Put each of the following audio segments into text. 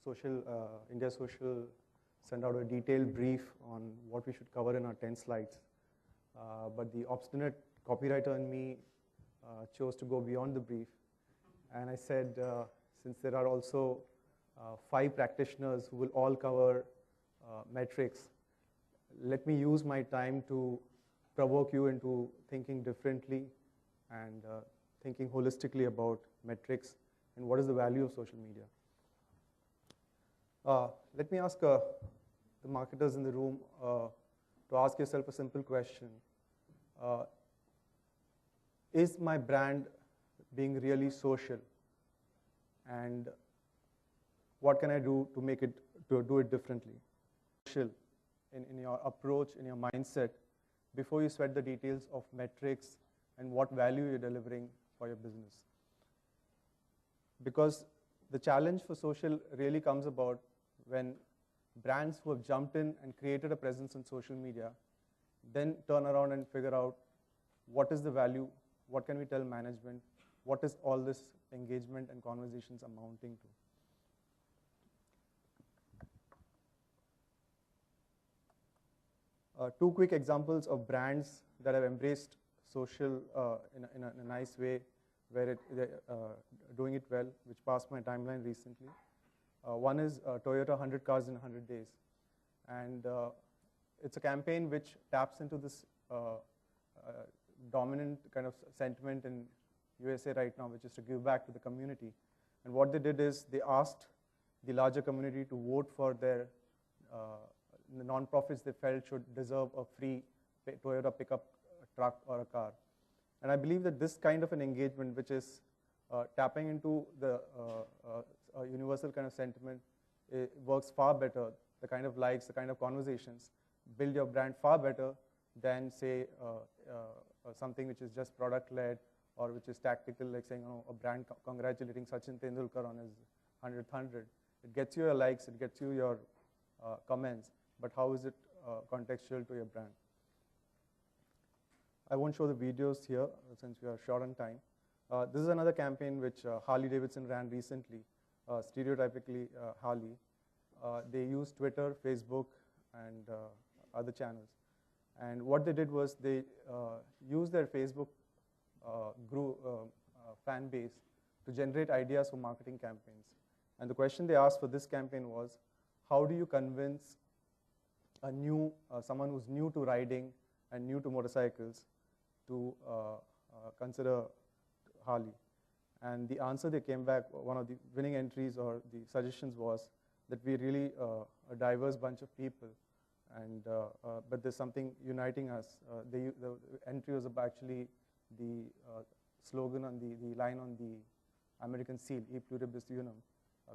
IndiaSocial sent out a detailed brief on what we should cover in our 10 slides. But the obstinate copywriter in me chose to go beyond the brief. And I said, since there are also 5 practitioners who will all cover metrics, let me use my time to provoke you into thinking differently and thinking holistically about metrics and what is the value of social media. Let me ask the marketers in the room to ask yourself a simple question. Is my brand being really social? And what can I do to make it, to do it differently? Social in your approach, in your mindset, before you sweat the details of metrics and what value you're delivering for your business. Because the challenge for social really comes about when brands who have jumped in and created a presence on social media then turn around and figure out what is the value, what can we tell management, what is all this engagement and conversations amounting to. 2 quick examples of brands that have embraced social in a nice way, where they're doing it well, which passed my timeline recently. One is Toyota 100 cars in 100 days. And it's a campaign which taps into this dominant kind of sentiment in USA right now, which is to give back to the community. And what they did is they asked the larger community to vote for their the non-profits they felt should deserve a free Toyota pickup truck or a car. And I believe that this kind of an engagement, which is tapping into the universal kind of sentiment, it works far better. The kind of likes, the kind of conversations build your brand far better than, say, something which is just product-led or which is tactical, like saying, oh, a brand congratulating Sachin Tendulkar on his 100th 100. It gets you your likes, it gets you your comments, but how is it contextual to your brand? I won't show the videos here since we are short on time. This is another campaign which Harley Davidson ran recently, stereotypically Harley. They used Twitter, Facebook, and other channels. And what they did was they used their Facebook group, fan base to generate ideas for marketing campaigns. And the question they asked for this campaign was, how do you convince a new, someone who's new to riding and new to motorcycles to consider Harley? And the answer they came back, one of the winning entries or the suggestions was that we're really a diverse bunch of people, and but there's something uniting us. The entry was actually the slogan on the line on the American seal, E pluribus unum.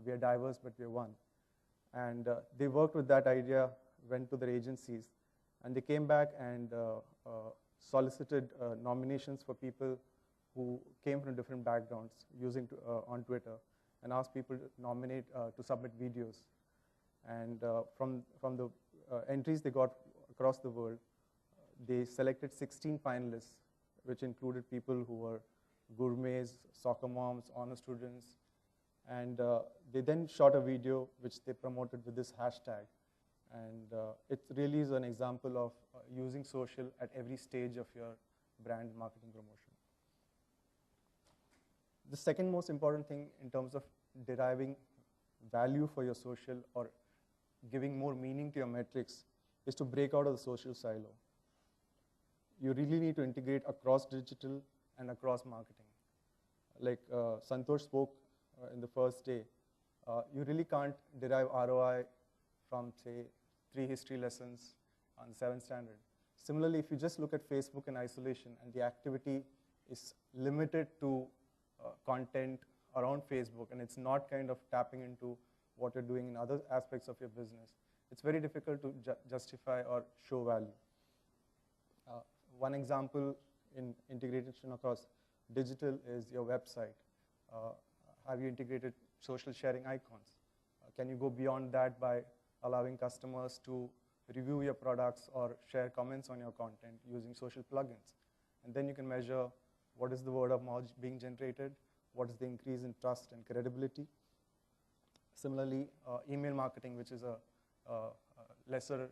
We are diverse, but we are one. And they worked with that idea, went to their agencies, and they came back and solicited nominations for people who came from different backgrounds using on Twitter, and asked people to nominate, to submit videos. And from the entries they got across the world, they selected 16 finalists, which included people who were gourmets, soccer moms, honor students. And they then shot a video which they promoted with this hashtag. And it really is an example of using social at every stage of your brand marketing promotion. The second most important thing in terms of deriving value for your social or giving more meaning to your metrics is to break out of the social silo. You really need to integrate across digital and across marketing. Like Santosh spoke in the first day, you really can't derive ROI from, say, 3 history lessons on the 7th standard. Similarly, if you just look at Facebook in isolation and the activity is limited to content around Facebook and it's not kind of tapping into what you're doing in other aspects of your business, it's very difficult to justify or show value. One example in integration across digital is your website. Have you integrated social sharing icons? Can you go beyond that by allowing customers to review your products or share comments on your content using social plugins? And then you can measure what is the word of mouth being generated, what is the increase in trust and credibility. Similarly, email marketing, which is a lesser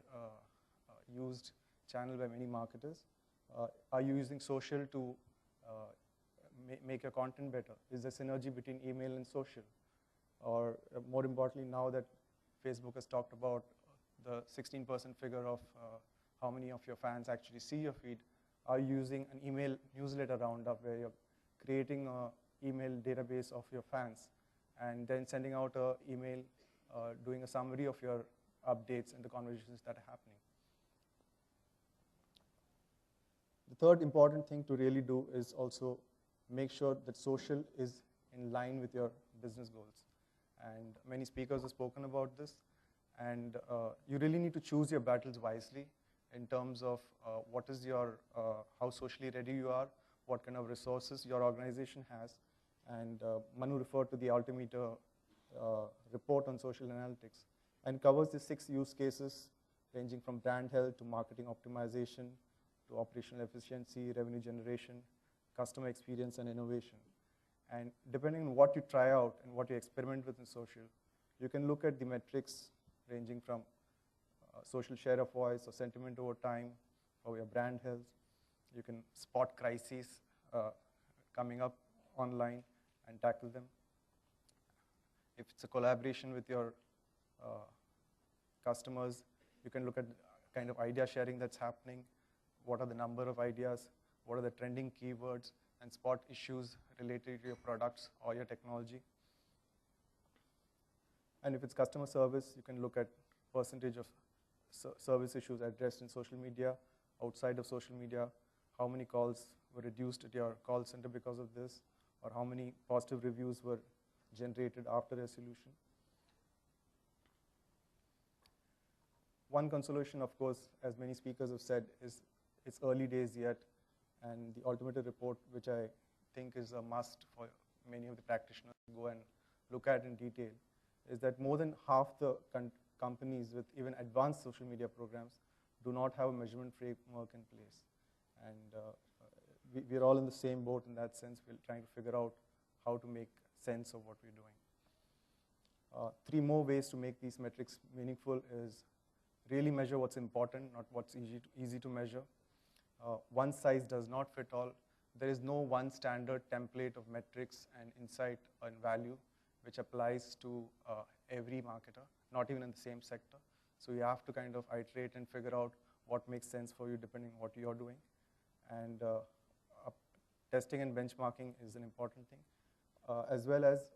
used channel by many marketers. Are you using social to make your content better? Is there synergy between email and social? Or more importantly, now that Facebook has talked about the 16% figure of how many of your fans actually see your feed, are you using an email newsletter roundup where you're creating an email database of your fans and then sending out an email doing a summary of your updates and the conversations that are happening? The third important thing to really do is also make sure that social is in line with your business goals. And many speakers have spoken about this. And you really need to choose your battles wisely in terms of what is your, how socially ready you are, what kind of resources your organization has. And Manu referred to the Altimeter report on social analytics and covers the 6 use cases ranging from brand health to marketing optimization to operational efficiency, revenue generation, customer experience, and innovation. And depending on what you try out and what you experiment with in social, you can look at the metrics ranging from social share of voice or sentiment over time or your brand health. You can spot crises coming up online and tackle them. If it's a collaboration with your customers, you can look at the kind of idea sharing that's happening, what are the number of ideas, what are the trending keywords, and spot issues related to your products or your technology. And if it's customer service, you can look at percentage of service issues addressed in social media, outside of social media, how many calls were reduced at your call center because of this, or how many positive reviews were generated after resolution. One consolation, of course, as many speakers have said, is it's early days yet, and the Altimeter report, which I think is a must for many of the practitioners to go and look at in detail, is that more than half the companies with even advanced social media programs do not have a measurement framework in place. And we're all in the same boat in that sense. We're trying to figure out how to make sense of what we're doing. 3 more ways to make these metrics meaningful is really measure what's important, not what's easy to measure. One size does not fit all. There is no one standard template of metrics and insight and value which applies to every marketer, not even in the same sector. So you have to kind of iterate and figure out what makes sense for you depending on what you're doing. And testing and benchmarking is an important thing, as well as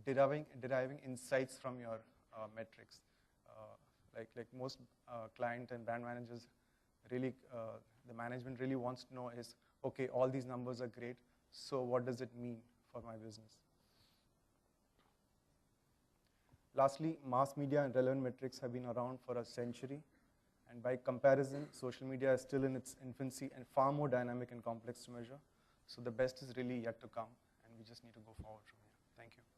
deriving insights from your metrics. Like most client and brand managers, really, the management really wants to know is, okay, all these numbers are great, so what does it mean for my business? Lastly, mass media and relevant metrics have been around for a century, and by comparison, social media is still in its infancy and far more dynamic and complex to measure. So the best is really yet to come, and we just need to go forward from here. Thank you.